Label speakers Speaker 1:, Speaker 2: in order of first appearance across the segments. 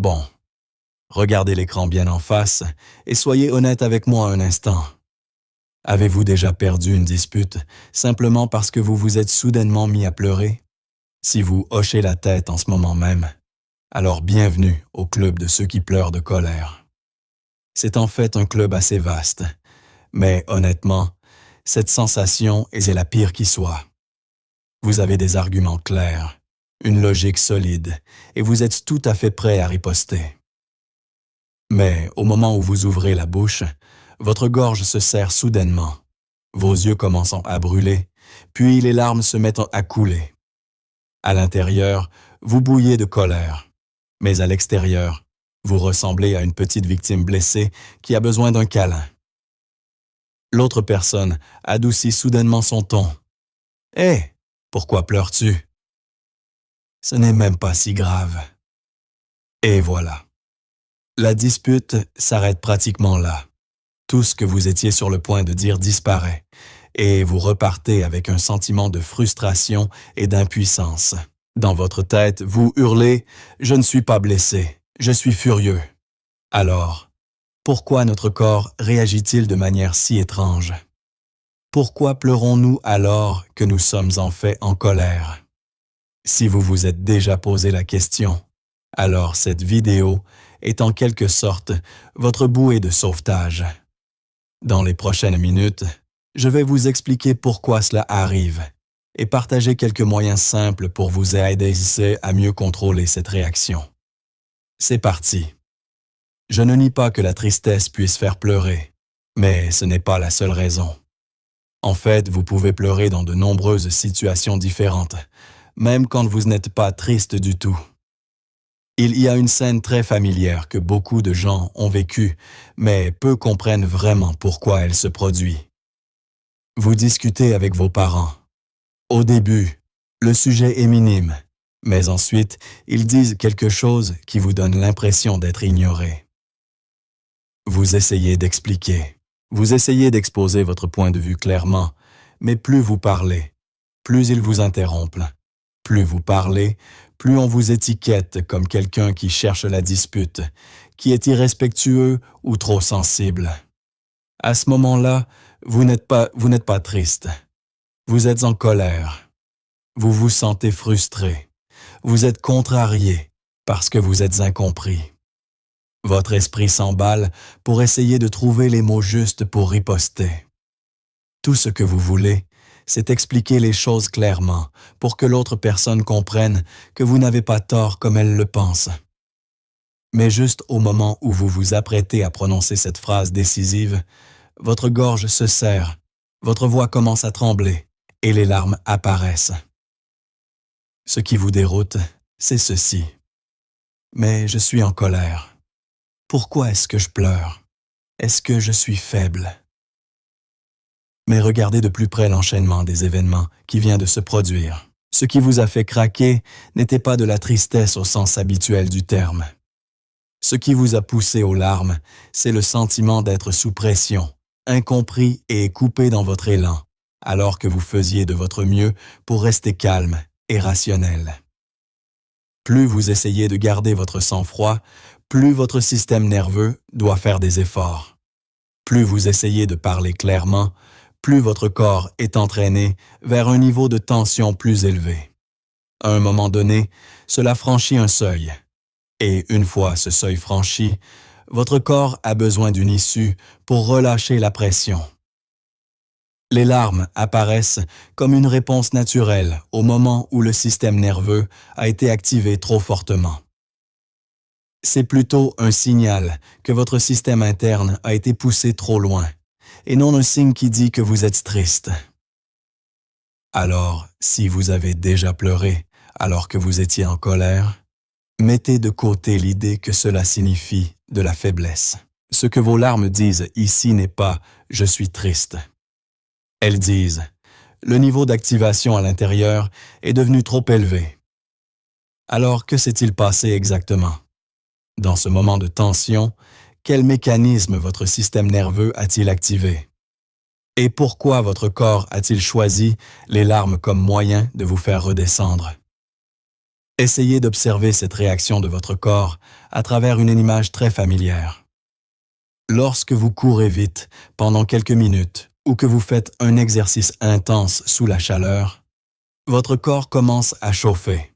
Speaker 1: Bon, regardez l'écran bien en face et soyez honnête avec moi un instant. Avez-vous déjà perdu une dispute simplement parce que vous vous êtes soudainement mis à pleurer? Si vous hochez la tête en ce moment même, alors bienvenue au club de ceux qui pleurent de colère. C'est en fait un club assez vaste, mais honnêtement, cette sensation est la pire qui soit. Vous avez des arguments clairs, une logique solide, et vous êtes tout à fait prêt à riposter. Mais au moment où vous ouvrez la bouche, votre gorge se serre soudainement, vos yeux commencent à brûler, puis les larmes se mettent à couler. À l'intérieur, vous bouillez de colère, mais à l'extérieur, vous ressemblez à une petite victime blessée qui a besoin d'un câlin. L'autre personne adoucit soudainement son ton. « Hé, pourquoi pleures-tu? Ce n'est même pas si grave. » Et voilà. La dispute s'arrête pratiquement là. Tout ce que vous étiez sur le point de dire disparaît, et vous repartez avec un sentiment de frustration et d'impuissance. Dans votre tête, vous hurlez « Je ne suis pas blessé, je suis furieux ». Alors, pourquoi notre corps réagit-il de manière si étrange? Pourquoi pleurons-nous alors que nous sommes en fait en colère? Si vous vous êtes déjà posé la question, alors cette vidéo est en quelque sorte votre bouée de sauvetage. Dans les prochaines minutes, je vais vous expliquer pourquoi cela arrive et partager quelques moyens simples pour vous aider à mieux contrôler cette réaction. C'est parti. Je ne nie pas que la tristesse puisse faire pleurer, mais ce n'est pas la seule raison. En fait, vous pouvez pleurer dans de nombreuses situations différentes, même quand vous n'êtes pas triste du tout. Il y a une scène très familière que beaucoup de gens ont vécue, mais peu comprennent vraiment pourquoi elle se produit. Vous discutez avec vos parents. Au début, le sujet est minime, mais ensuite, ils disent quelque chose qui vous donne l'impression d'être ignoré. Vous essayez d'expliquer, vous essayez d'exposer votre point de vue clairement, mais plus vous parlez, plus ils vous interrompent. Plus vous parlez, plus on vous étiquette comme quelqu'un qui cherche la dispute, qui est irrespectueux ou trop sensible. À ce moment-là, vous n'êtes pas triste. Vous êtes en colère. Vous vous sentez frustré. Vous êtes contrarié parce que vous êtes incompris. Votre esprit s'emballe pour essayer de trouver les mots justes pour riposter. Tout ce que vous voulez, c'est expliquer les choses clairement pour que l'autre personne comprenne que vous n'avez pas tort comme elle le pense. Mais juste au moment où vous vous apprêtez à prononcer cette phrase décisive, votre gorge se serre, votre voix commence à trembler et les larmes apparaissent. Ce qui vous déroute, c'est ceci. Mais je suis en colère. Pourquoi est-ce que je pleure? Est-ce que je suis faible? Mais regardez de plus près l'enchaînement des événements qui vient de se produire. Ce qui vous a fait craquer n'était pas de la tristesse au sens habituel du terme. Ce qui vous a poussé aux larmes, c'est le sentiment d'être sous pression, incompris et coupé dans votre élan, alors que vous faisiez de votre mieux pour rester calme et rationnel. Plus vous essayez de garder votre sang-froid, plus votre système nerveux doit faire des efforts. Plus vous essayez de parler clairement, plus votre corps est entraîné vers un niveau de tension plus élevé. À un moment donné, cela franchit un seuil. Et une fois ce seuil franchi, votre corps a besoin d'une issue pour relâcher la pression. Les larmes apparaissent comme une réponse naturelle au moment où le système nerveux a été activé trop fortement. C'est plutôt un signal que votre système interne a été poussé trop loin, et non un signe qui dit que vous êtes triste. Alors, si vous avez déjà pleuré alors que vous étiez en colère, mettez de côté l'idée que cela signifie de la faiblesse. Ce que vos larmes disent ici n'est pas « je suis triste ». Elles disent « le niveau d'activation à l'intérieur est devenu trop élevé ». Alors, que s'est-il passé exactement? Dans ce moment de tension, quel mécanisme votre système nerveux a-t-il activé? Et pourquoi votre corps a-t-il choisi les larmes comme moyen de vous faire redescendre? Essayez d'observer cette réaction de votre corps à travers une image très familière. Lorsque vous courez vite pendant quelques minutes ou que vous faites un exercice intense sous la chaleur, votre corps commence à chauffer.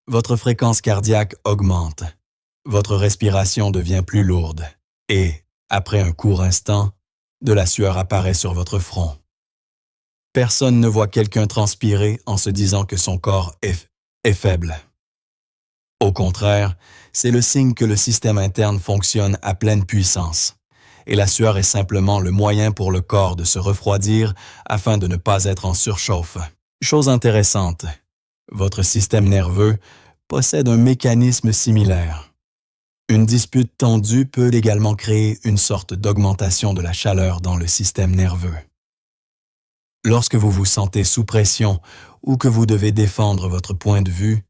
Speaker 1: Votre fréquence cardiaque augmente. Votre respiration devient plus lourde. Et, après un court instant, de la sueur apparaît sur votre front. Personne ne voit quelqu'un transpirer en se disant que son corps est faible. Au contraire, c'est le signe que le système interne fonctionne à pleine puissance. Et la sueur est simplement le moyen pour le corps de se refroidir afin de ne pas être en surchauffe. Chose intéressante, votre système nerveux possède un mécanisme similaire. Une dispute tendue peut également créer une sorte d'augmentation de la chaleur dans le système nerveux. Lorsque vous vous sentez sous pression ou que vous devez défendre votre point de vue,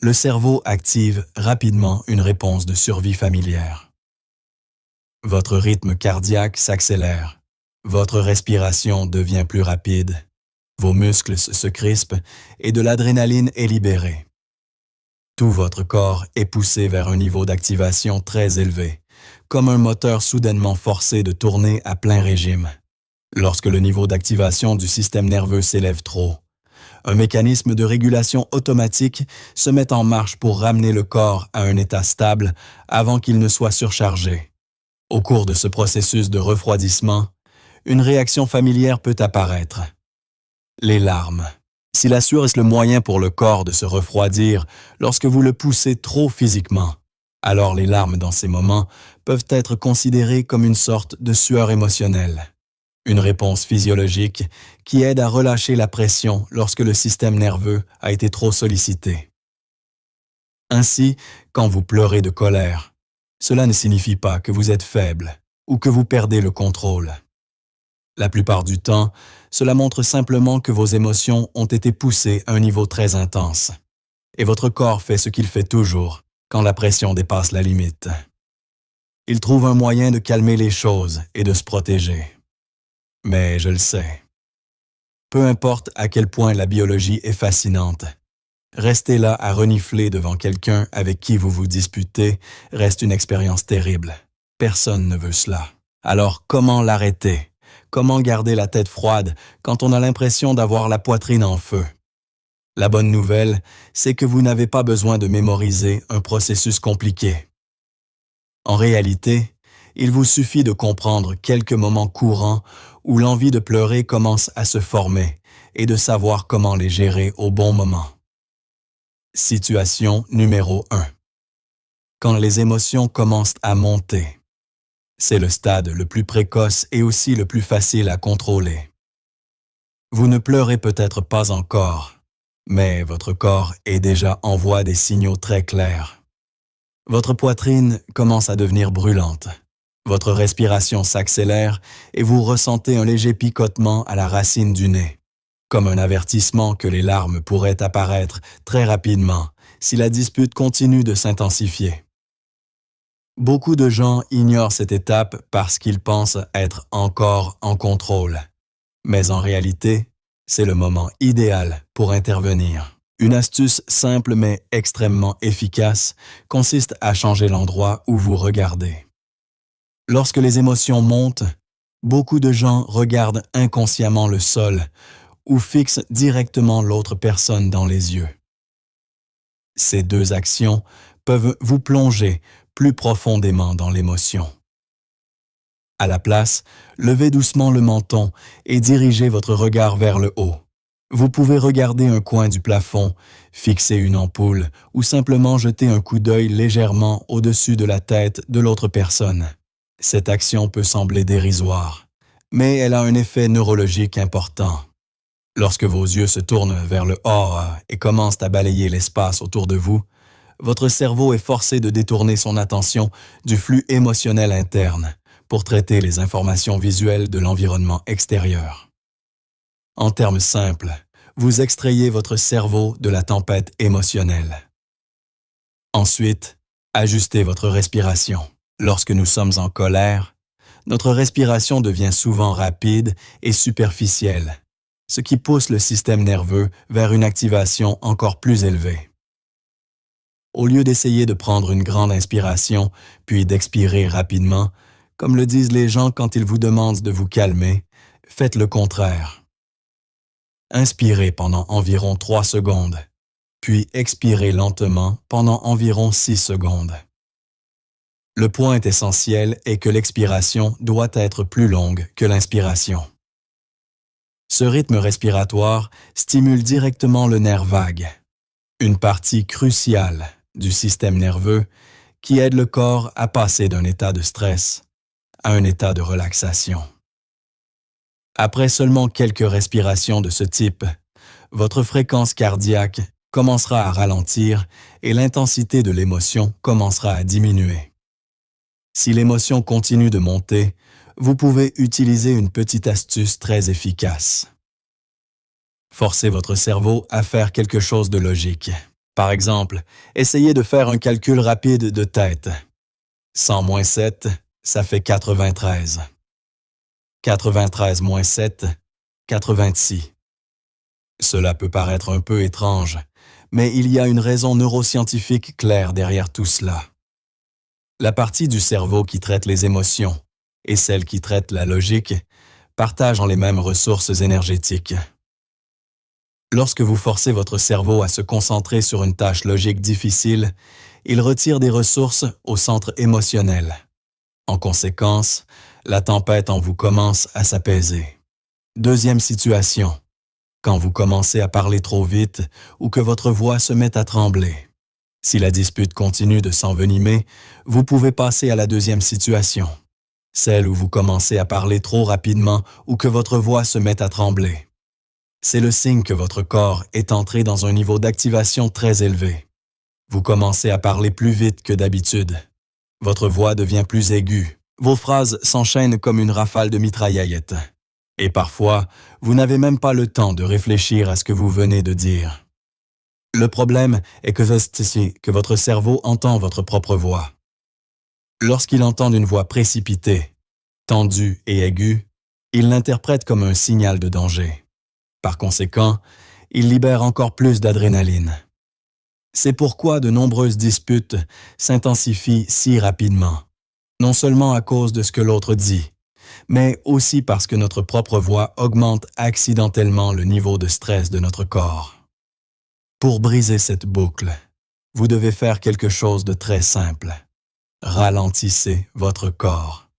Speaker 1: le cerveau active rapidement une réponse de survie familière. Votre rythme cardiaque s'accélère, votre respiration devient plus rapide, vos muscles se crispent et de l'adrénaline est libérée. Tout votre corps est poussé vers un niveau d'activation très élevé, comme un moteur soudainement forcé de tourner à plein régime. Lorsque le niveau d'activation du système nerveux s'élève trop, un mécanisme de régulation automatique se met en marche pour ramener le corps à un état stable avant qu'il ne soit surchargé. Au cours de ce processus de refroidissement, une réaction familière peut apparaître. Les larmes. Si la sueur est le moyen pour le corps de se refroidir lorsque vous le poussez trop physiquement, alors les larmes dans ces moments peuvent être considérées comme une sorte de sueur émotionnelle. Une réponse physiologique qui aide à relâcher la pression lorsque le système nerveux a été trop sollicité. Ainsi, quand vous pleurez de colère, cela ne signifie pas que vous êtes faible ou que vous perdez le contrôle. La plupart du temps, cela montre simplement que vos émotions ont été poussées à un niveau très intense. Et votre corps fait ce qu'il fait toujours quand la pression dépasse la limite. Il trouve un moyen de calmer les choses et de se protéger. Mais je le sais. Peu importe à quel point la biologie est fascinante, rester là à renifler devant quelqu'un avec qui vous vous disputez reste une expérience terrible. Personne ne veut cela. Alors comment l'arrêter? Comment garder la tête froide quand on a l'impression d'avoir la poitrine en feu? La bonne nouvelle, c'est que vous n'avez pas besoin de mémoriser un processus compliqué. En réalité, il vous suffit de comprendre quelques moments courants où l'envie de pleurer commence à se former et de savoir comment les gérer au bon moment. Situation numéro 1. Quand les émotions commencent à monter. C'est le stade le plus précoce et aussi le plus facile à contrôler. Vous ne pleurez peut-être pas encore, mais votre corps est déjà en voie des signaux très clairs. Votre poitrine commence à devenir brûlante. Votre respiration s'accélère et vous ressentez un léger picotement à la racine du nez, comme un avertissement que les larmes pourraient apparaître très rapidement si la dispute continue de s'intensifier. Beaucoup de gens ignorent cette étape parce qu'ils pensent être encore en contrôle. Mais en réalité, c'est le moment idéal pour intervenir. Une astuce simple mais extrêmement efficace consiste à changer l'endroit où vous regardez. Lorsque les émotions montent, beaucoup de gens regardent inconsciemment le sol ou fixent directement l'autre personne dans les yeux. Ces deux actions peuvent vous plonger plus profondément dans l'émotion. À la place, levez doucement le menton et dirigez votre regard vers le haut. Vous pouvez regarder un coin du plafond, fixer une ampoule ou simplement jeter un coup d'œil légèrement au-dessus de la tête de l'autre personne. Cette action peut sembler dérisoire, mais elle a un effet neurologique important. Lorsque vos yeux se tournent vers le haut et commencent à balayer l'espace autour de vous, votre cerveau est forcé de détourner son attention du flux émotionnel interne pour traiter les informations visuelles de l'environnement extérieur. En termes simples, vous extrayez votre cerveau de la tempête émotionnelle. Ensuite, ajustez votre respiration. Lorsque nous sommes en colère, notre respiration devient souvent rapide et superficielle, ce qui pousse le système nerveux vers une activation encore plus élevée. Au lieu d'essayer de prendre une grande inspiration, puis d'expirer rapidement, comme le disent les gens quand ils vous demandent de vous calmer, faites le contraire. Inspirez pendant environ 3 secondes, puis expirez lentement pendant environ 6 secondes. Le point essentiel est que l'expiration doit être plus longue que l'inspiration. Ce rythme respiratoire stimule directement le nerf vague, une partie cruciale du système nerveux qui aide le corps à passer d'un état de stress à un état de relaxation. Après seulement quelques respirations de ce type, votre fréquence cardiaque commencera à ralentir et l'intensité de l'émotion commencera à diminuer. Si l'émotion continue de monter, vous pouvez utiliser une petite astuce très efficace. Forcez votre cerveau à faire quelque chose de logique. Par exemple, essayez de faire un calcul rapide de tête. 100 moins 7, ça fait 93. 93 moins 7, 86. Cela peut paraître un peu étrange, mais il y a une raison neuroscientifique claire derrière tout cela. La partie du cerveau qui traite les émotions et celle qui traite la logique partagent les mêmes ressources énergétiques. Lorsque vous forcez votre cerveau à se concentrer sur une tâche logique difficile, il retire des ressources au centre émotionnel. En conséquence, la tempête en vous commence à s'apaiser. Deuxième situation, quand vous commencez à parler trop vite ou que votre voix se met à trembler. Si la dispute continue de s'envenimer, vous pouvez passer à la deuxième situation, celle où vous commencez à parler trop rapidement ou que votre voix se met à trembler. C'est le signe que votre corps est entré dans un niveau d'activation très élevé. Vous commencez à parler plus vite que d'habitude. Votre voix devient plus aiguë. Vos phrases s'enchaînent comme une rafale de mitraillettes. Et parfois, vous n'avez même pas le temps de réfléchir à ce que vous venez de dire. Le problème est que votre cerveau entend votre propre voix. Lorsqu'il entend une voix précipitée, tendue et aiguë, il l'interprète comme un signal de danger. Par conséquent, il libère encore plus d'adrénaline. C'est pourquoi de nombreuses disputes s'intensifient si rapidement, non seulement à cause de ce que l'autre dit, mais aussi parce que notre propre voix augmente accidentellement le niveau de stress de notre corps. Pour briser cette boucle, vous devez faire quelque chose de très simple. Ralentissez votre corps.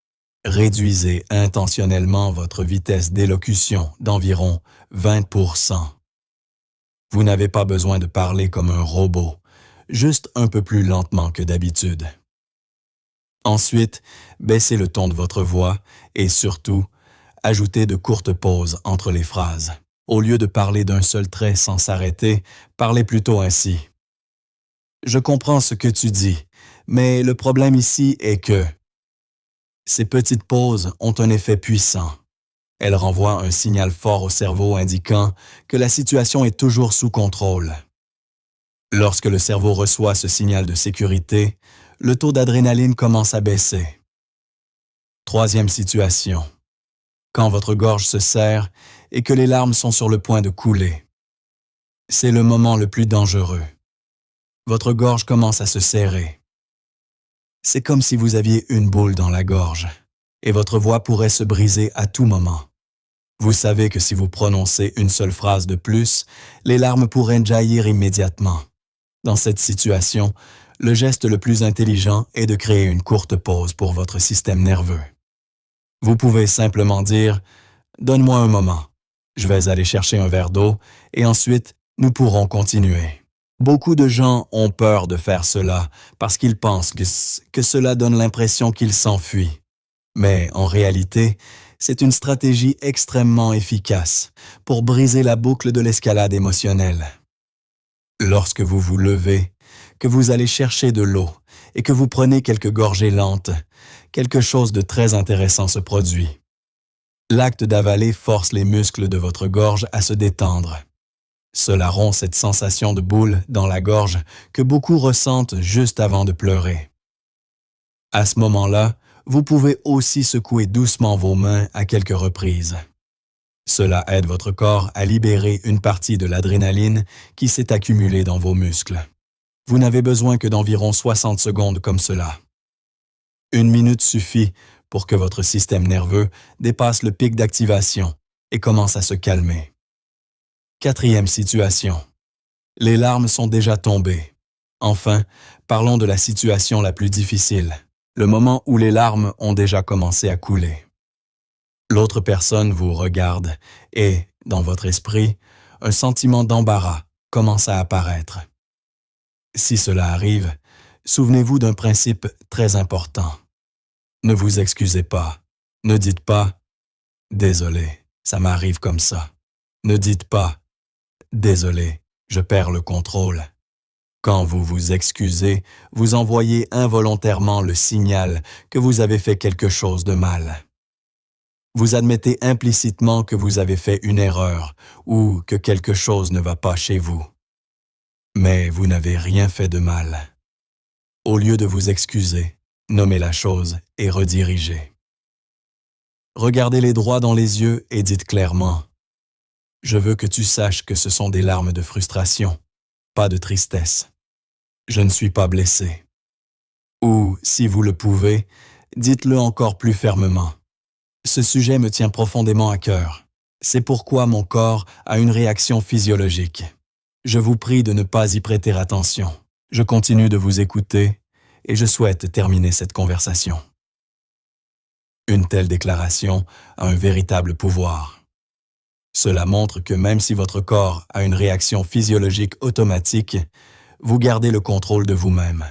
Speaker 1: Réduisez intentionnellement votre vitesse d'élocution d'environ 20%. Vous n'avez pas besoin de parler comme un robot, juste un peu plus lentement que d'habitude. Ensuite, baissez le ton de votre voix et surtout, ajoutez de courtes pauses entre les phrases. Au lieu de parler d'un seul trait sans s'arrêter, parlez plutôt ainsi. Je comprends ce que tu dis, mais le problème ici est que ces petites pauses ont un effet puissant. Elles renvoient un signal fort au cerveau indiquant que la situation est toujours sous contrôle. Lorsque le cerveau reçoit ce signal de sécurité, le taux d'adrénaline commence à baisser. Troisième situation. Quand votre gorge se serre et que les larmes sont sur le point de couler. C'est le moment le plus dangereux. Votre gorge commence à se serrer. C'est comme si vous aviez une boule dans la gorge et votre voix pourrait se briser à tout moment. Vous savez que si vous prononcez une seule phrase de plus, les larmes pourraient jaillir immédiatement. Dans cette situation, le geste le plus intelligent est de créer une courte pause pour votre système nerveux. Vous pouvez simplement dire « Donne-moi un moment, je vais aller chercher un verre d'eau et ensuite nous pourrons continuer ». Beaucoup de gens ont peur de faire cela parce qu'ils pensent que cela donne l'impression qu'ils s'enfuient. Mais en réalité, c'est une stratégie extrêmement efficace pour briser la boucle de l'escalade émotionnelle. Lorsque vous vous levez, que vous allez chercher de l'eau et que vous prenez quelques gorgées lentes, quelque chose de très intéressant se produit. L'acte d'avaler force les muscles de votre gorge à se détendre. Cela rompt cette sensation de boule dans la gorge que beaucoup ressentent juste avant de pleurer. À ce moment-là, vous pouvez aussi secouer doucement vos mains à quelques reprises. Cela aide votre corps à libérer une partie de l'adrénaline qui s'est accumulée dans vos muscles. Vous n'avez besoin que d'environ 60 secondes comme cela. 1 minute suffit pour que votre système nerveux dépasse le pic d'activation et commence à se calmer. Quatrième situation. Les larmes sont déjà tombées. Enfin, parlons de la situation la plus difficile, le moment où les larmes ont déjà commencé à couler. L'autre personne vous regarde et, dans votre esprit, un sentiment d'embarras commence à apparaître. Si cela arrive, souvenez-vous d'un principe très important. Ne vous excusez pas. Ne dites pas « Désolé, ça m'arrive comme ça ». Ne dites pas « Désolé, je perds le contrôle ». Quand vous vous excusez, vous envoyez involontairement le signal que vous avez fait quelque chose de mal. Vous admettez implicitement que vous avez fait une erreur ou que quelque chose ne va pas chez vous. Mais vous n'avez rien fait de mal. Au lieu de vous excuser, nommez la chose et redirigez. Regardez-les droit dans les yeux et dites clairement « Je veux que tu saches que ce sont des larmes de frustration, pas de tristesse. Je ne suis pas blessé. » Ou, si vous le pouvez, dites-le encore plus fermement. « Ce sujet me tient profondément à cœur. C'est pourquoi mon corps a une réaction physiologique. Je vous prie de ne pas y prêter attention. Je continue de vous écouter et je souhaite terminer cette conversation. » Une telle déclaration a un véritable pouvoir. Cela montre que même si votre corps a une réaction physiologique automatique, vous gardez le contrôle de vous-même.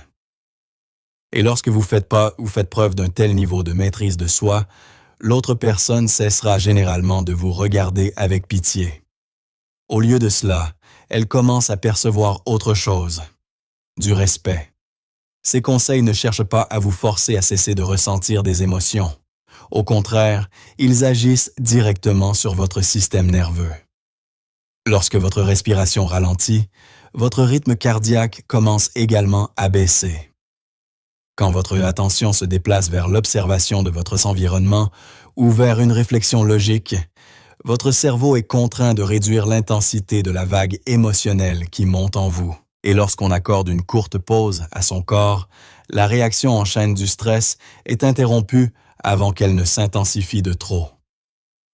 Speaker 1: Et lorsque vous faites preuve d'un tel niveau de maîtrise de soi, l'autre personne cessera généralement de vous regarder avec pitié. Au lieu de cela, elle commence à percevoir autre chose, du respect. Ces conseils ne cherchent pas à vous forcer à cesser de ressentir des émotions. Au contraire, ils agissent directement sur votre système nerveux. Lorsque votre respiration ralentit, votre rythme cardiaque commence également à baisser. Quand votre attention se déplace vers l'observation de votre environnement ou vers une réflexion logique, votre cerveau est contraint de réduire l'intensité de la vague émotionnelle qui monte en vous. Et lorsqu'on accorde une courte pause à son corps, la réaction en chaîne du stress est interrompue avant qu'elle ne s'intensifie de trop.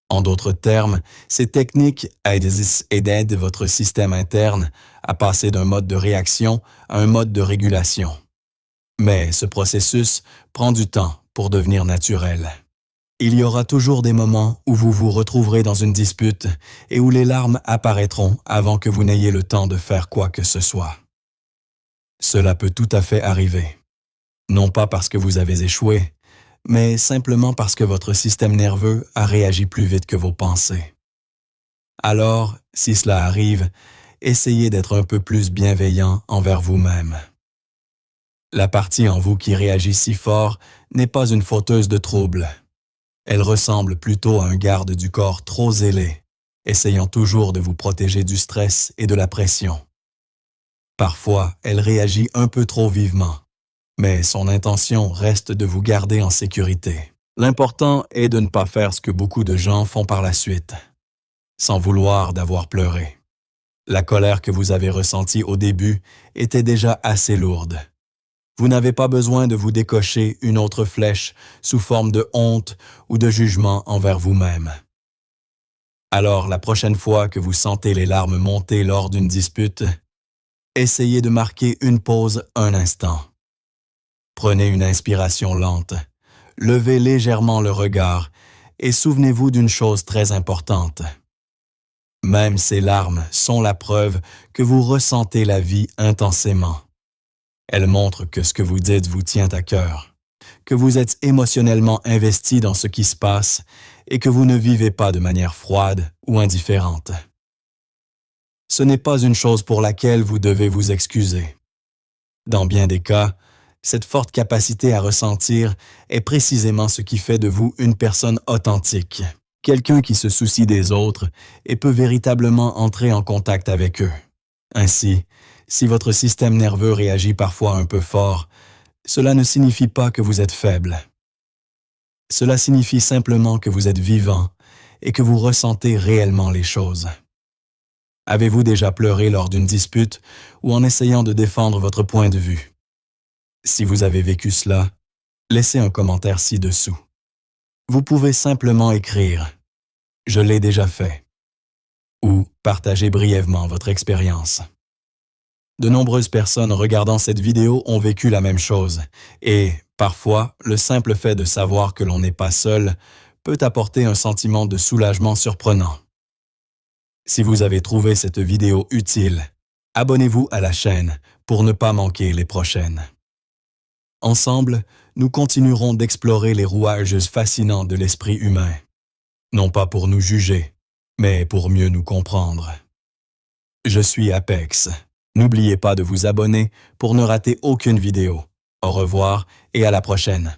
Speaker 1: En d'autres termes, ces techniques aident votre système interne à passer d'un mode de réaction à un mode de régulation. Mais ce processus prend du temps pour devenir naturel. Il y aura toujours des moments où vous vous retrouverez dans une dispute et où les larmes apparaîtront avant que vous n'ayez le temps de faire quoi que ce soit. Cela peut tout à fait arriver. Non pas parce que vous avez échoué, mais simplement parce que votre système nerveux a réagi plus vite que vos pensées. Alors, si cela arrive, essayez d'être un peu plus bienveillant envers vous-même. La partie en vous qui réagit si fort n'est pas une fauteuse de troubles. Elle ressemble plutôt à un garde du corps trop zélé, essayant toujours de vous protéger du stress et de la pression. Parfois, elle réagit un peu trop vivement, mais son intention reste de vous garder en sécurité. L'important est de ne pas faire ce que beaucoup de gens font par la suite, sans vouloir d'avoir pleuré. La colère que vous avez ressentie au début était déjà assez lourde. Vous n'avez pas besoin de vous décocher une autre flèche sous forme de honte ou de jugement envers vous-même. Alors, la prochaine fois que vous sentez les larmes monter lors d'une dispute, essayez de marquer une pause un instant. Prenez une inspiration lente, levez légèrement le regard et souvenez-vous d'une chose très importante. Même ces larmes sont la preuve que vous ressentez la vie intensément. Elles montrent que ce que vous dites vous tient à cœur, que vous êtes émotionnellement investi dans ce qui se passe et que vous ne vivez pas de manière froide ou indifférente. Ce n'est pas une chose pour laquelle vous devez vous excuser. Dans bien des cas, cette forte capacité à ressentir est précisément ce qui fait de vous une personne authentique, quelqu'un qui se soucie des autres et peut véritablement entrer en contact avec eux. Ainsi, si votre système nerveux réagit parfois un peu fort, cela ne signifie pas que vous êtes faible. Cela signifie simplement que vous êtes vivant et que vous ressentez réellement les choses. Avez-vous déjà pleuré lors d'une dispute ou en essayant de défendre votre point de vue? Si vous avez vécu cela, laissez un commentaire ci-dessous. Vous pouvez simplement écrire « Je l'ai déjà fait » ou partager brièvement votre expérience. De nombreuses personnes regardant cette vidéo ont vécu la même chose et, parfois, le simple fait de savoir que l'on n'est pas seul peut apporter un sentiment de soulagement surprenant. Si vous avez trouvé cette vidéo utile, abonnez-vous à la chaîne pour ne pas manquer les prochaines. Ensemble, nous continuerons d'explorer les rouages fascinants de l'esprit humain, non pas pour nous juger, mais pour mieux nous comprendre. Je suis Apex. N'oubliez pas de vous abonner pour ne rater aucune vidéo. Au revoir et à la prochaine.